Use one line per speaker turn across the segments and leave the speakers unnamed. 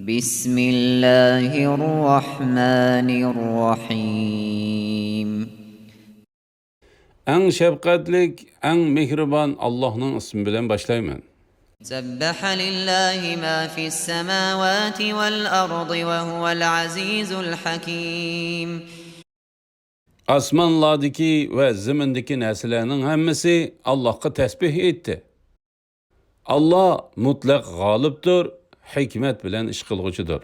بسم الله الرحمن الرحيم.
En şefkatlik, en mihriban Allah'ın ismi bilen başlayman.
سبح لله ما في السماوات والأرض وهو العزيز الحكيم.
Asmanlardaki ve zimindeki neslerin hemmesi Allah'a tesbih etti. Allah mutlak galiptir, hikmet bilen iş kılgıcıdır.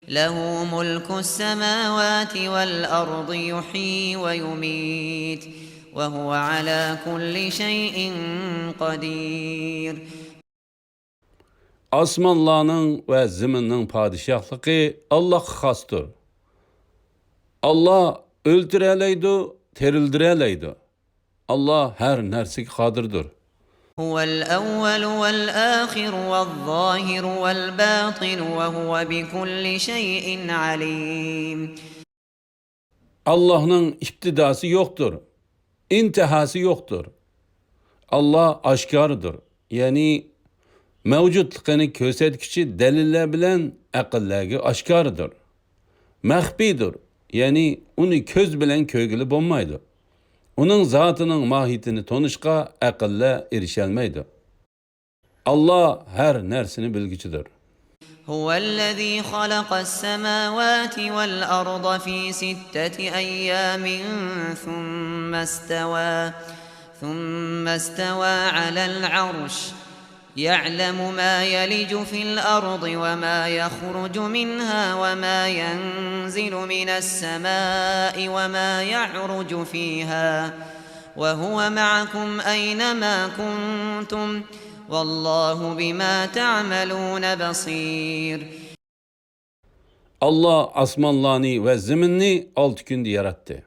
له ملك السماوات والأرض يحيي ويميت وهو على كل شيء قدير.
Asmanlarının ve ziminin padişahlığı Allah'a xastır. Allah öldüreleydi, terildireleydi. Allah her nersiki kadirdir.
هو الأول والآخر والظاهر والباطن وهو بكل شيء عليم.
Allah'ın iptidası yoktur. İntihası yoktur. Allah aşkarıdır. Yani mevcutluğunu kösetkiçi deliller bilen akıllarga aşkarıdır. Mahbidir. Yani onu köz bilen köygülü bulmaydı. Onun zatının mahiyetini tonuşka akılla erişelmeydi. Allah her nersini bilgicidir.
هو الذي خلق السماوات والأرض في ستة أيام ثم استوى على العرش يعلم ما يلج في الأرض وما يخرج منها وما ينزل من السماء وما يعرج فيها وهو معكم أينما كنتم والله بما تعملون بصير.
Allah asmanlarını ve ziminni 6 günde yarattı.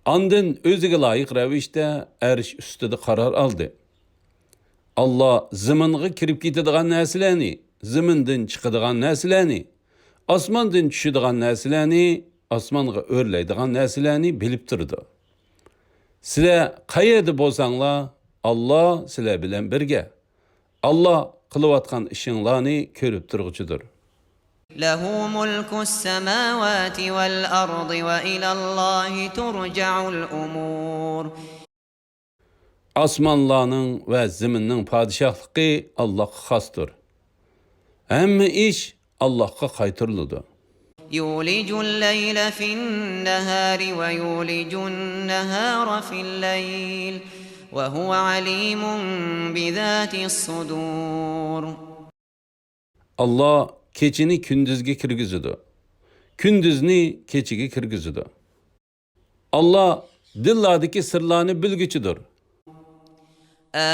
Andın özüge layık revişte eriş üstüde karar aldı. Allah ziminge kirip gitadigan narsalarni, zimindan chiqadigan narsalarni, osmondan tushadigan narsalarni, osmonga o'rlaydigan narsalarni bilib turdi. Sizlar qayerda bo'lsanglar, Allah sizlar bilan birga. Allah qilayotgan ishinglarni ko'rib turg'uchidir.
له ملك السماوات والأرض وإلى الله ترجع الأمور.
Asmanlarning ve ziminin padişahlığı Allah'a xastır. Hamma iş Allah'a qaytırılıdır.
يولج الليل في النهار ويولج النهار في الليل وهو عليم بذات الصدور.
Allah keçini kündüzge kirgizidir. Kündüzni keçige kirgizidir. Allah dillardaki sırlarını bilgiçidir.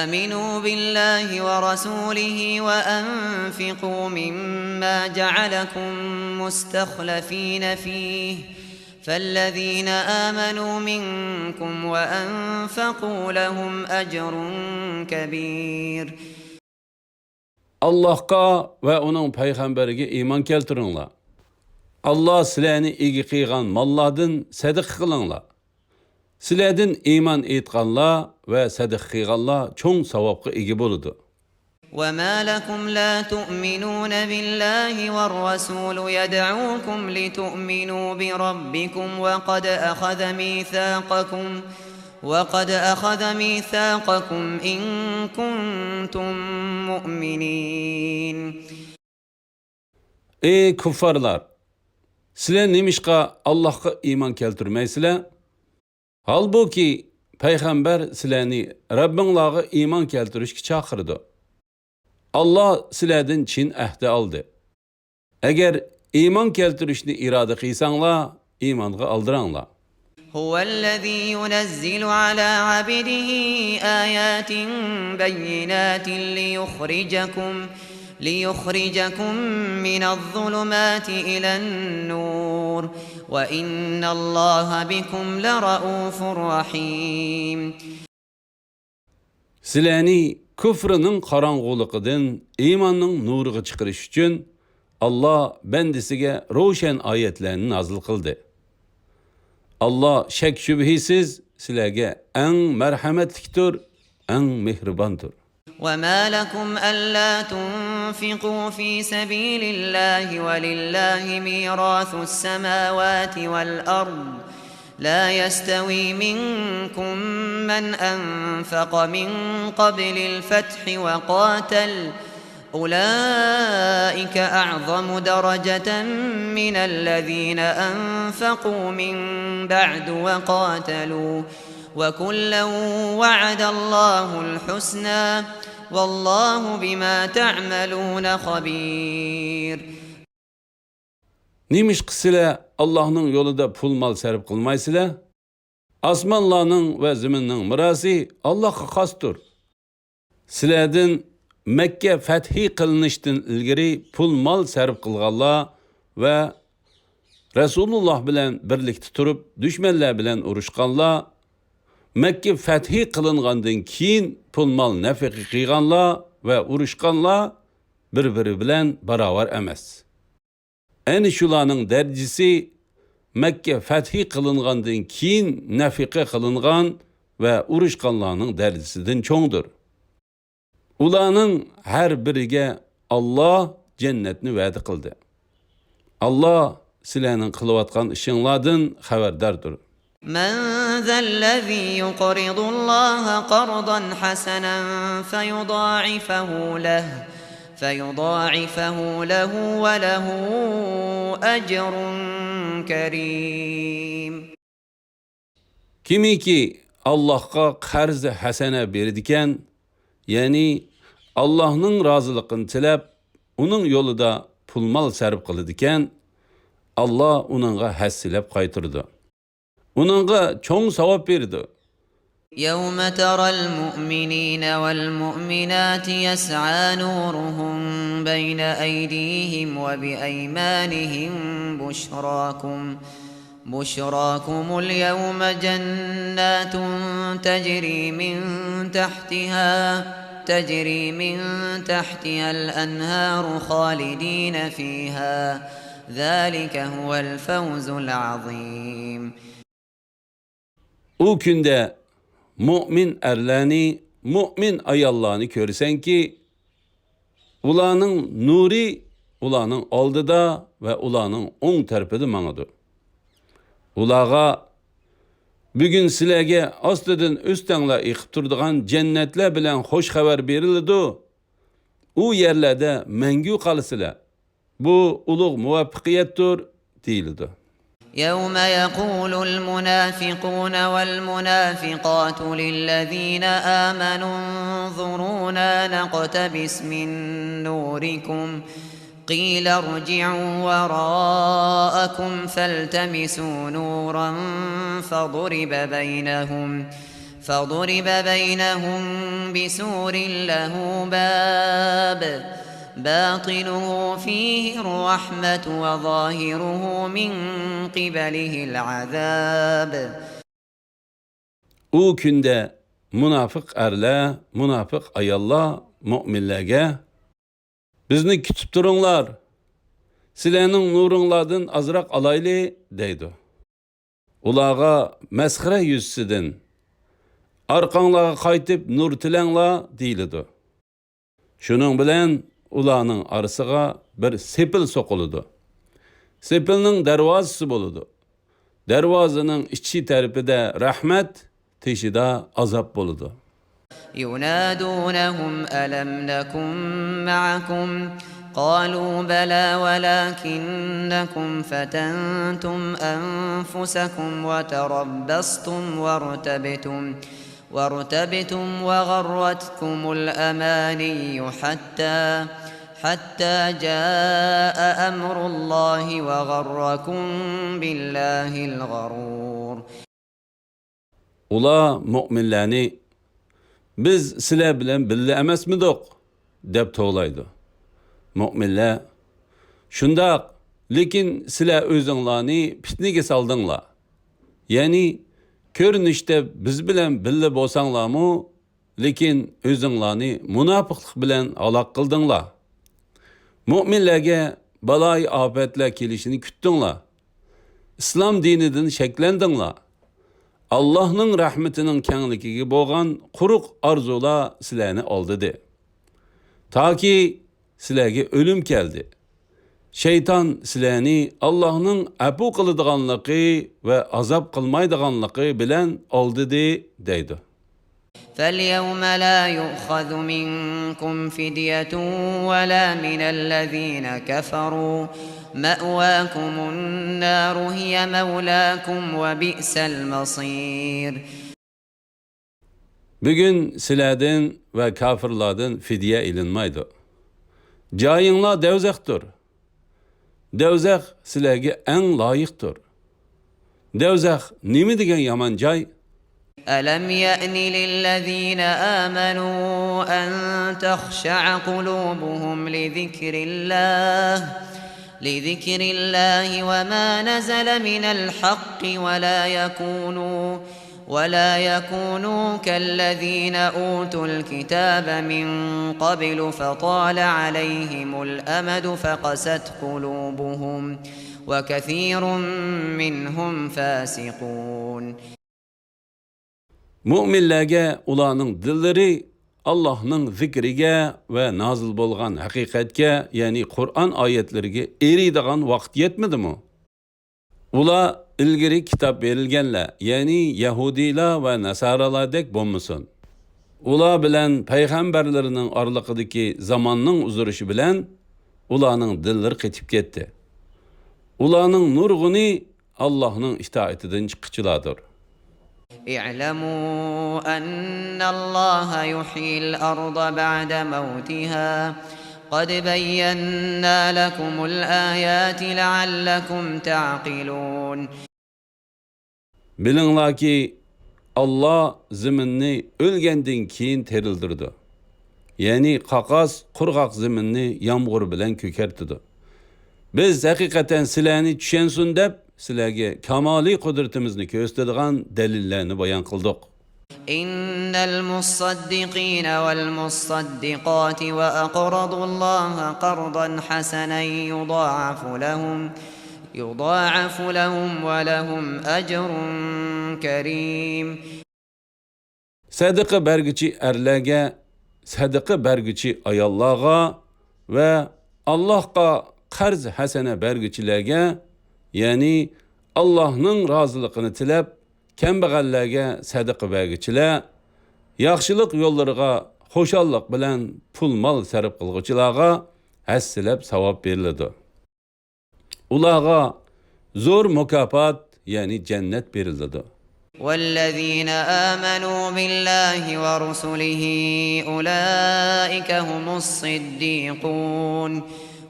آمنوا بالله ورسوله وأنفقوا مما جعلكم مستخلفين فيه فالذين آمنوا منكم وأنفقوا لهم أجر كبير.
Allah'a ve onun peygamberine iman keltirinler. Allah sizlarni igi qiygan mallardan sadiq qilinglar. Sizlardan iman etganlar ve sadiq qilganlar çoğun savabga ega bo'ladi.
وما لكم لا تؤمنون بالله والرسول يدعوكم لتؤمنوا بربكم وقد أخذ ميثاقكم إن كنتم مؤمنين.
Ey kuffarlar! Sizlar nemişqa Allah'a iman keltirmeysizlar? Halbuki Peygamber sizlarni Rabbinglarga iman keltirishga chaqirdi. Allah sizlardan chin ahdi oldi. Agar iman keltirishni iroda qilsanglar, imonga oldiranglar.
هو الذي ينزل على عبده آيات بينات ليخرجكم من الظلمات إلى النور وإن الله بكم لرؤوف رحيم.
Sizlarni kufrinin qarang'uligidan iymonning nuriga chiqarish uchun Allah bandasiga ro'shan oyatlarni nozil qildi. Allah shak shubhisiz sizlarga eng marhamatlikdir, eng mehribondir.
وما لكم ألا تنفقوا في سبيل الله ولله ميراث السماوات والأرض لا يستوي منكم من أنفق من قبل الفتح وقاتل أولئك أعظم درجة من الذين أنفقوا من بعد وقاتلوا وكلا وعد الله الحسنى والله بما تعملون خبير.
Neymiş kısıyla Allah'ın yolunda pul mal serp kılmaysıyla? Asmanlarının ve ziminin mirası Allah'a xastır. Siledin Mekke fethi kılınıştın ilgiri pul mal serp kılganlar ve Resulullah bilen birlikte turup düşmanlar bilen uruşkanlar, Mekke fethi kılıngandan keyin pul mal nefeki kıyganlar ve uruşkanlar birbiri bilen beraber emas. Eni şularning derecesi Mekke fethi kılıngandan keyin nefeki kılıngan ve uruşkanlarning derecesinden çoğdur. Ularning her biriga Allah cennetni va'da qildi. Allah sizlarning qilayotgan ishinglardan xabardardir.
من ذا الذي يقرض الله قرضا حسنا فيضاعفه له وله أجر كريم.
Kimiki Allah'a qarz hasana berdikan, yani Allah'ın razılığını tilab, onun yolida pul mal sarf qiladikan, Allah onunğa hassilab qaytirdi. Onunğa çoğ savab berdi.
يوم ترى المؤمنين والمؤمنات يسعى نورهم بين أيديهم وبأيمانهم بشراكم اليوم جنات تجري من تحتها الأنهار خالدين فيها ذلك هو الفوز العظيم.
O günde mümin erlani, mümin ayallarını görsen ki, ulanın nuri, ulanın aldıda ve ulanın on tarafıda manadı. Ulağa, bugün sizlerge aslıdan üstenle iqib turduğun cennetler bilen hoş haber verildi. O yerlerde mengü kalısılar. Bu ulug muvaffakiyettir deyildi.
يوم يقول المنافقون والمنافقات للذين آمنوا انظرونا نقتبس من نوركم قيل ارجعوا وراءكم فالتمسوا نورا فضرب بينهم بسور له باب باطنه فيه الرحمة وظاهره من قبله العذاب.
O günde münafık erler, münafık ayallar müminlerge bizni kütüp durunglar, sizlerning nurunglardan azraq alayli deydi. Ulağa mesxire yüzsidan arqanglarga qaytib nur tilanglar deyildi. Şunun bilen ularning arasıga bir sepil soquludi. Sepilning darvozasi bo'ladi. Darvozaning ichi tarafida rahmat, teshida azob bo'ladi.
ينادونهم ألم نكن معكم قالوا بلى ولكنكم فتنتم أنفسكم وتربصتم وارتبتم وغرتكم الأماني حتى جاء أمر الله وغركم بالله الغرور.
Ula müminlerini biz sizler bilen birle emasmidik deb to'g'laydi. Müminler shundaq, lekin sizler o'zinglarni fitnaga soldinglar. Ya'ni ko'rinishda biz bilan birga bo'lsanglarmi, lekin o'zinglarni munofiqlik bilan aloq qildinglar. Müminlarga baloy ofatlar kelishini kutdinglar. İslam dinidan shakllandinglar. Allah'ın rahmetinin kengligiga bo'lgan quruq arzular sizlarni oldi. Taki sizlarga ölüm keldi. Şeytan sizlarni Allohning afu qiladiganligi va azab qilmaydiganligi bilan oldidi deydi.
فاليوم لا يؤخذ منكم فدية ولا من الذين كفروا مأواكم النار هي مولاكم وبئس المصير.
Bugün sizlardan ve kafirlardan fidye ilinmaydı. Cayınlar devzektir. Devzek sizlarga en layıktır. Devzek nimi degan yaman joy?
ألم يأن للذين آمنوا أن تخشع قلوبهم لذكر الله وما نزل من الحق ولا يكونوا كالذين أوتوا الكتاب من قبل فطال عليهم الأمد فقست قلوبهم وكثير منهم فاسقون.
Müminlerge ularning dillari Allah'ning zikriga ve nazil bo'lgan haqiqatga, yani Qur'on oyatlariga eriydigan vaqt yetmidimi? Ular ilgari kitob berilganlar, ya'ni Yahudiylar va Nasaralardek bo'lmasin. Ular bilan payg'ambarlarining oraliqidagi zamonning uzilishi bilan ularning dillari qetib ketdi. Ularning nurg'uni Allohning itoatidan chiqqichilardir.
اعلموا أن الله يحيي الأرض بعد موتها قد بينا لكم الآيات لعلكم تعقلون.
Bilinglar ki Allah ziminni ölgenden keyin terildirdi. Yani qaqas qurg'oq ziminni yomg'ir bilan ko'kartirdi. Biz haqiqatan sizlarni tushunsin deb sizlarga kamoliy qudratimizni ko'rsatadigan dalillarni bayon qildik.
إن المصدقين والمصدقات وأقرضوا الله قرضا حسنا يضاعف لهم ولهم أجر كريم.
Sadaqa bergichi erlarga, sadaqa bergichi ayollarga va Allohga qarz hasana bergichilarga, ya'ni Allohning roziligini tilab kambag'allarga sadaqa bergichilar, yaxshilik yo'llariga xo'shallik bilan pul mol sarf qilguvchilarga hassilab savob beriladi. Ularga zo'r mukofot, ya'ni jannat beriladi.
والذين آمنوا بالله ورسله أولئك هم الصديقون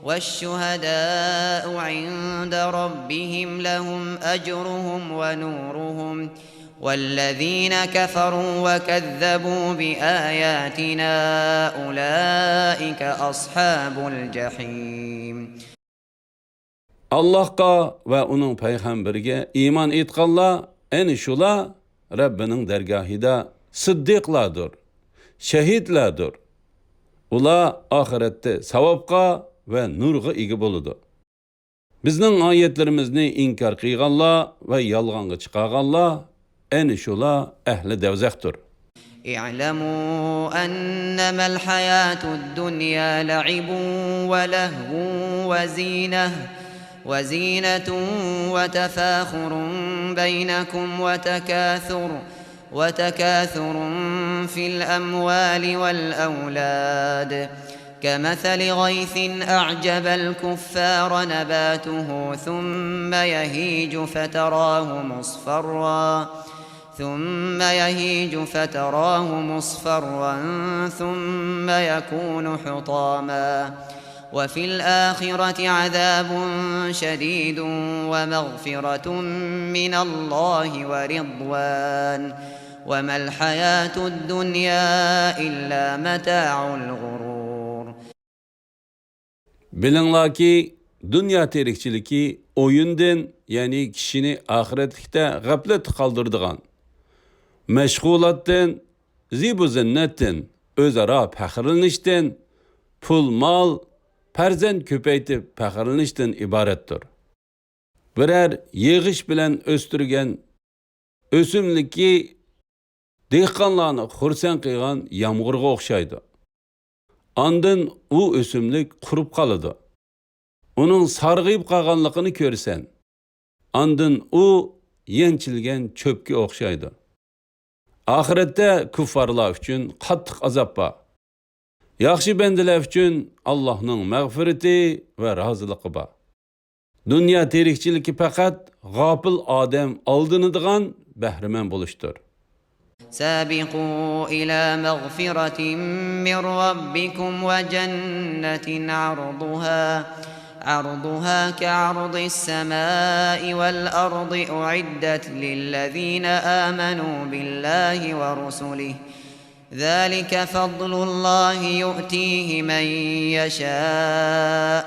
والشهداء عند ربهم لهم أجرهم ونورهم والذين كفروا وكذبوا بآياتنا أولئك أصحاب الجحيم.
Allah'a ve onun peygamberiga iman etganlar en şular Rabbinin dergahida sıddıklardır, şehitlardır. Ular ahirette savabqa ve nurga ega bo'ladi. Bizning oyatlarimizni inkar qilganlar va yolg'onga chiqarganlar en şular ahli devzaqdir.
اعلموا أنما الحياة الدنيا لعب ولهو وزينة وتفاخر بينكم وتكاثر في الأموال والأولاد كمثل غيث أعجب الكفار نباته ثم يهيج فتراه مصفرا ثم يكون حطاما وفي الآخرة عذاب شديد ومغفرة من الله ورضوان وما الحياة الدنيا إلا متاع الغرور.
Bilinglar ki dünya terikçiliki oyundan, yani kişini ahiretlikte gaflet kaldırdıgan, meşgulattan, zibu zinnetten, özara pəxirlenişten, pul mal, farzand köpeytip pəxirlenişten ibarettir. Birer yığış bilen östürgen ösümliki dehqonlarni xursand qilgan yomg'irga o'xshaydi. Andın u ösümlük qurup qalıdı. Onun sarğıyıp qalğanlığını körsen, andın u yençilgen çöpke oxşaydı. Ahiretde kuffarlar üçün qattiq azap var. Yaxşı bendiler üçün Allah'ın mağfireti ve razılığı var. Dünya terikçiliki faqat gafil adam aldınıdığan bəhrəmən buluştur.
سابقوا إلى مغفرة من ربكم وجنة عرضها كعرض السماء والأرض أعدت للذين آمنوا بالله ورسله ذلك فضل الله يؤتيه من يشاء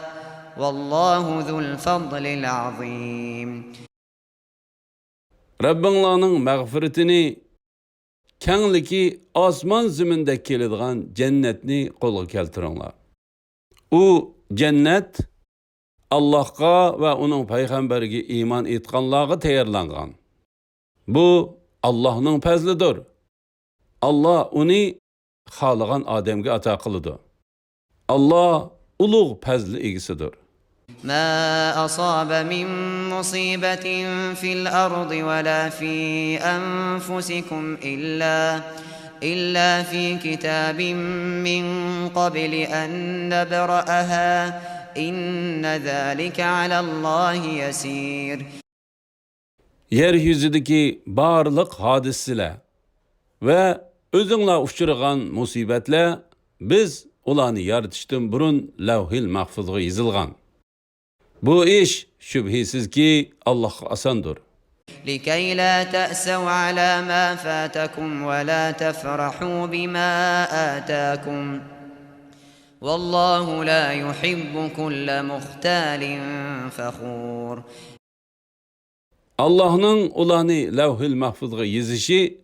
والله ذو الفضل العظيم.
Rabbinlarning mağfiretini kəngliki asman zimində keladigan cennetni qo'lga keltiringlar. U cennet Allah'a ve onun paygamberiga iman etganlarga tayyorlangan. Bu Allah'ның fazlidir. Allah uni xalagan odamga ato qiladi. Allah ulug' fazli egisidir.
ما أصاب من مصيبة في الأرض ولا في أنفسكم إلا في كتاب من قبل أن نبرأها إن ذلك على الله يسير.
Yeryüzüdeki barlıq hadisələr və özünlə uçurğan musibətlər biz ulanı yaratışdan burun lavhil mahfuzga yazılgan. Bu iş şübhisiz ki Allah'a asandır.
لكي لا تأسوا على ما فاتكم ولا تفرحوا بما آتاكم والله لا يحب كل مختال فخور.
Allah'ın ulanı lavhil mahfuzga yazışı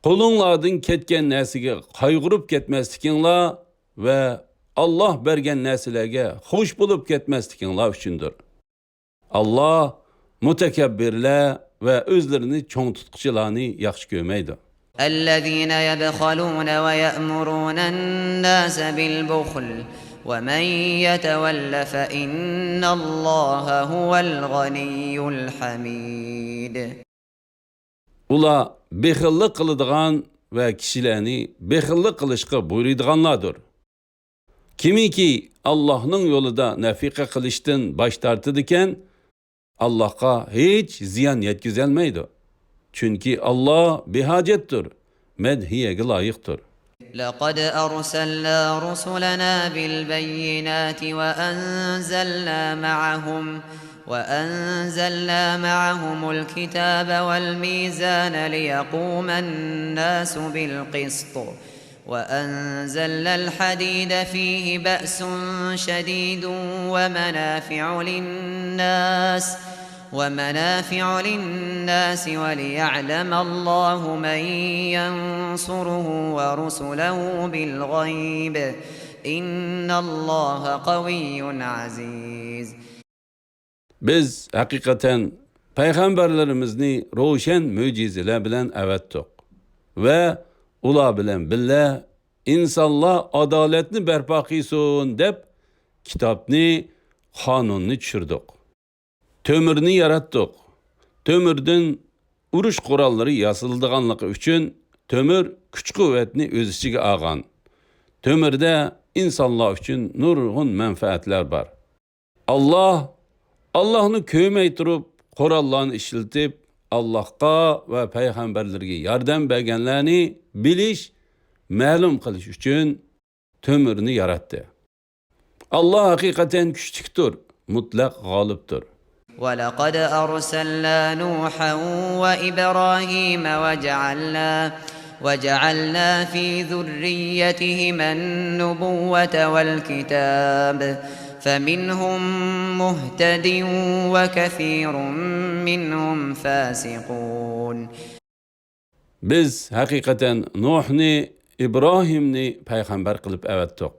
qolunlardan ketken nəsige qayg'urib ketmaslikinglar ve Allah bergen nəsilərə xoş bulub ketmaslikinglar üçündür. Allah mütekebbirlər ve özlerini çoğ tutquchilarni yaxshi ko'rmaydi.
الذين يبخلون ويأمرون الناس بالبخل ومن يتول فإن الله هو الغني الحميد.
Ula bexillik qiladigan ve kişilerini bexillik qilishga buyuradiganlardır. Kimiki Allah'ın yolida nafiqa qilishdan bosh tortadigan, Allah'a hiç ziyan yetkazolmaydi. Çünkü Allah behajatdir, medhiyega loyiqdir.
لقد أرسلنا رسلنا بالبينات وأنزلنا معهم الكتاب والميزان ليقوم الناس بالقسط وأنزلنا الحديد فيه بأس شديد ومنافع للناس وليعلم الله من ينصره ورسله بالغيب إن الله قوي عزيز.
Biz hakikaten peygamberlerimizni roşen mucizeler bilen evettik ve ula bilen billa insanlar adaletni berpa qilsin deb kitapni, qonunni tushirdik. Tömürni yaratdik. Tömürden urush qurallari yasildiganligi uchun tömür kuch-quvvatni o'z ichiga olgan. Tömürde insanlar uchun nurg'un manfaatlar bor. Allah'ını ko'may turib, qurallarni ishlatib, Allah'a ve peygamberlerge yardım berganlarni bilish, ma'lum qilish uchun tömürni yaratdi. Allah hakikaten kuchlikdir, mutlaq g'olibdir.
ولقد أرسلنا نوحا وإبراهيم وجعلنا في ذريتهما النبوة والكتاب فمنهم مهتد وكثير منهم فاسقون.
Biz hakikaten Nuhni, İbrahimni peygamber qilib evettik.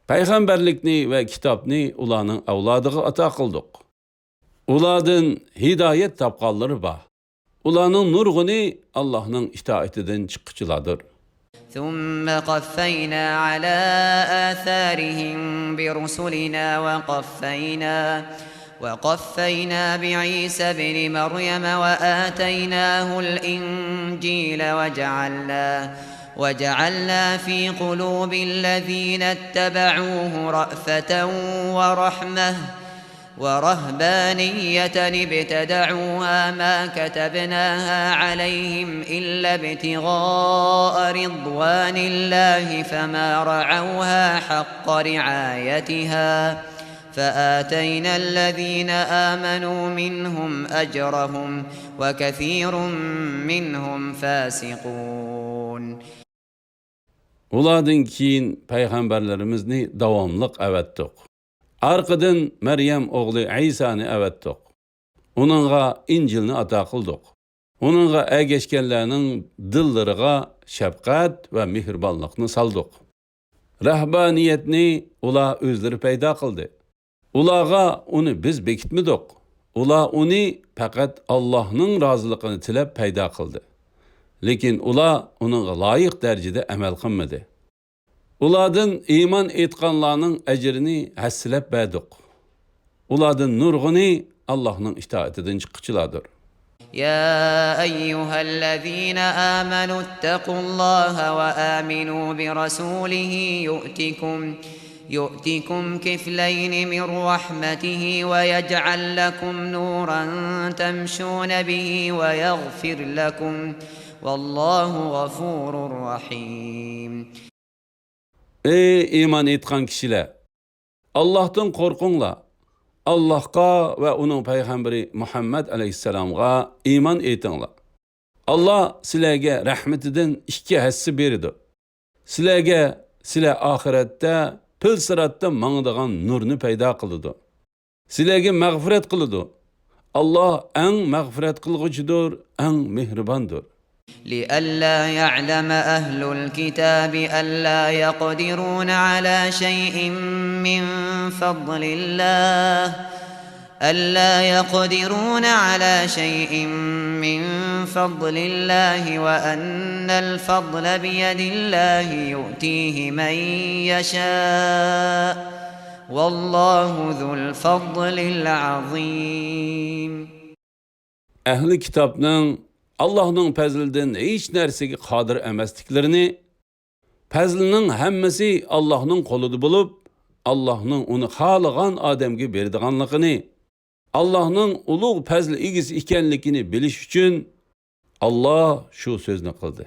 Peygamberlikni ve kitapni ulanın avladığı ata qildik. Uladın hidayet tapqanları var. Ulanın nurguni Allah'ın itaatinden çıkıcıladır.
ثم قفينا على آثارهم برسلنا وقفينا بعيسى ابن مريم وآتيناه الإنجيل وجعلنا في قلوب الذين اتبعوه رأفة ورحمة ورهبانية ابتدعوها ما كتبناها عليهم إلا ابتغاء رضوان الله فما رعوها حق رعايتها فآتينا الذين آمنوا منهم أجرهم وكثير منهم فاسقون.
Ulardan keyin peygamberlerimizni davamlıq əvətdik. Arqadan Meryem oğlu İsa'nı əvətdik. Onunğa İncilni ata qıldıq. Onunğa əgəşkənlərinin dillərinə şəfqət və mehribanlıqni saldıq. Rəhbaniyetni ular özləri payda qıldı. Ularga onu biz bekitmidik. Ular onu faqat Allah'ın razılığını tilab payda qıldı. Lekin ular onunğa layiq dərəcədə əməl qılmadı. Ulardan iman etqanlarının əcrini həssilab bədik. Ulardan nurğuni Allah'ın itaatidən çıxıcılardır.
يا أيها الذين آمنوا اتقوا الله وآمنوا برسوله يؤتكم كفلين من رحمته ويجعل لكم نورا تمشون به ويغفر لكم والله غفور رحيم.
Ey iman etqan kişiler! Allah'tan korkunlar. Allah'a ve onun peygamberi Muhammed aleyhisselam'a iman etinlar. Allah sizlerge rahmetinden iki həssi berdi. Sizler ahirette pil sıratda mağdığan nurunu payda kılıdı. Sizlerge mağfiret kılıdı. Allah en mağfiret kılgıcıdır, en mehribandır.
لئلا يعلم أهل الكتاب ألا يقدرون على شيء من فضل الله وأن الفضل بيد الله يؤتيه من يشاء والله ذو الفضل العظيم.
Ehli kitapның Allah'ın pəzlidən heç nərsəgi qadir əməsliklərini, pəzlinin həmməsi Allah'ın qoludu bulub, Allah'ın onu xalığan adəmgi berdiğanlığını, Allah'ın uluq pəzli igiz ikənlikini biliş üçün Allah şu sözünü qıldı.